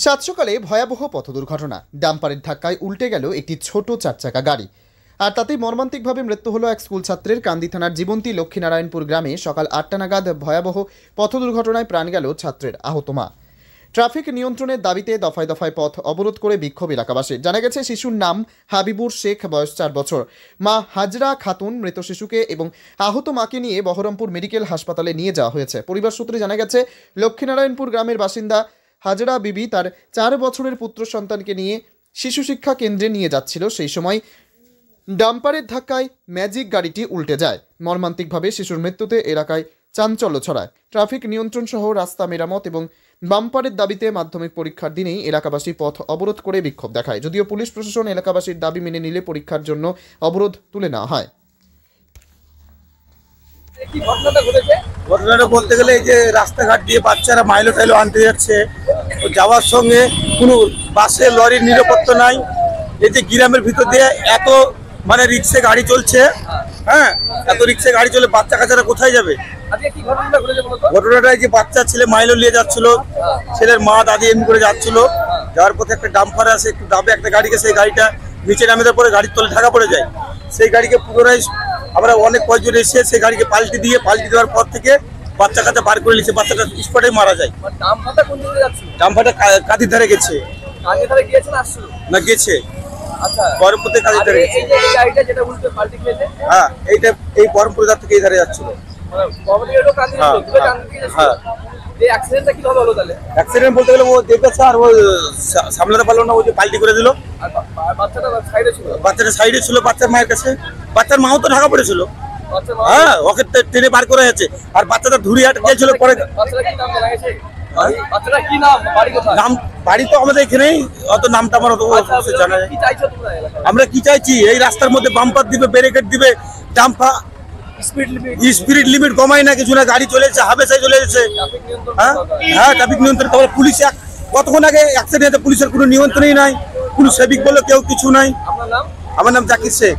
সাত সকালে ভয়াবহ পথ দুর্ঘটনা। ডাম্পারের ধাক্কায় উল্টে গেল একটি ছোট চারচাকা গাড়ি, আর তাতেই মর্মান্তিকভাবে মৃত্যু হলো এক স্কুল ছাত্রের। কান্দি থানার জীবন্তী লক্ষ্মীনারায়ণপুর গ্রামে সকাল 8টা নাগাদ ভয়াবহ পথ দুর্ঘটনায় প্রাণ গেল ছাত্রের। আহত মা। ট্রাফিক নিয়ন্ত্রণের দাবিতে দফায় দফায় পথ অবরোধ করে বিক্ষোভ এলাকাবাসী। জানা গেছে শিশুর নাম হাবিবুর শেখ, বয়স 4 বছর। মা হাজরা খাতুন মৃত শিশুকে এবং আহত মাকে নিয়ে বহরমপুর মেডিকেল হাসপাতালে নিয়ে যাওয়া হয়েছে। পরিবার সূত্রে জানা গেছে, লক্ষ্মীনারায়ণপুর গ্রামের বাসিন্দা হাজরা বিবি তার 4 বছরের পুত্র সন্তানকে নিয়ে শিশু শিক্ষা কেন্দ্রে নিয়ে যাচ্ছিল। সেই সময় ডাম্পারের ধাক্কায় ম্যাজিক গাড়িটি উল্টে যায়। মর্মান্তিকভাবে শিশুর মৃত্যুতে এলাকায় চাঞ্চল্য ছড়ায়। ট্রাফিক নিয়ন্ত্রণ সহ রাস্তা মেরামত এবং বাম্পারের দাবিতে মাধ্যমিক পরীক্ষার দিনেই এলাকাবাসী পথ অবরোধ করে বিক্ষোভ দেখায়। যদিও পুলিশ প্রশাসন এলাকাবাসীর দাবি মেনে নিলে পরীক্ষার জন্য অবরোধ তুলে নেওয়া হয়। ঘটনাটা বলতে গেলে এই যে রাস্তাঘাট দিয়ে বাচ্চারা মাইলো টাইলো আনতে যাচ্ছে, যাওয়ার সঙ্গে কোনো বাসে লরির নিরাপত্তা নাই। এই যে গ্রামের ভিতর দিয়ে এত রিক্সে গাড়ি চলছে, হ্যাঁ, এত রিক্সে গাড়ি চলে, বাচ্চা কাচ্চারা কোথায় যাবে? ঘটনাটা যে বাচ্চা ছেলে মাইলো নিয়ে যাচ্ছিল, ছেলের মা দাদি এমনি করে যাচ্ছিল, যাওয়ার পথে একটা ডাম্পার আসে, একটু দাবে একটা গাড়িকে, সেই গাড়িটা নিচে নামে দেওয়ার পরে গাড়ির তলে ঢাকা পড়ে যায়। সেই গাড়িকে পুনরায় আমরা অনেক কয়েকজন এসে সেই গাড়িকে পাল্টে দেওয়ার পর থেকে বাচ্চা কাচ্চা বার করে নিচ্ছে, বাচ্চাটা স্পটে মারা যায়। ডাম্পারটা কাঁদির ধারে গেছে না গেছে বহরমপুরে কাঁদির ধারে গেছে। হ্যাঁ, এইটা এই বহরমপুর থেকে এই ধারে যাচ্ছিল। অ্যাক্সিডেন্ট বলতে গেলে ও দেখেছে আর ও সামলাতে পারলো না, ও যে পাল্টি করে দিল। বাচ্চাটা সাইডে ছিল বাচ্চার মায়ের কাছে, বাচ্চার মাও তো ঢাকা পড়েছিল। হ্যাঁ, ওকে ট্রেনে বার করে আছে, আর বাচ্চাটা ধুরিহাট গেছিল। পরে নাম বাড়ি তো আমাদের এখানেই, অত নামটা আমার অত জানা যায়। আমরা কি চাইছি, এই রাস্তার মধ্যে বাম্পার দিবে, ব্যারিকেড দিবে, ডাম্পার স্পিড লিমিট কমাই না, কিছু না, গাড়ি চলে যাচ্ছে, হাবেসায় চলে যাচ্ছে। হ্যাঁ, ট্রাফিক নিয়ন্ত্রণ। তারপরে পুলিশ কতক্ষণ আগে অ্যাক্সিডেন্টে পুলিশের কোনো নিয়ন্ত্রণই নাই, কোনো সেবিক বলে কেউ কিছু নাই। আমার নাম জাকির শেখ।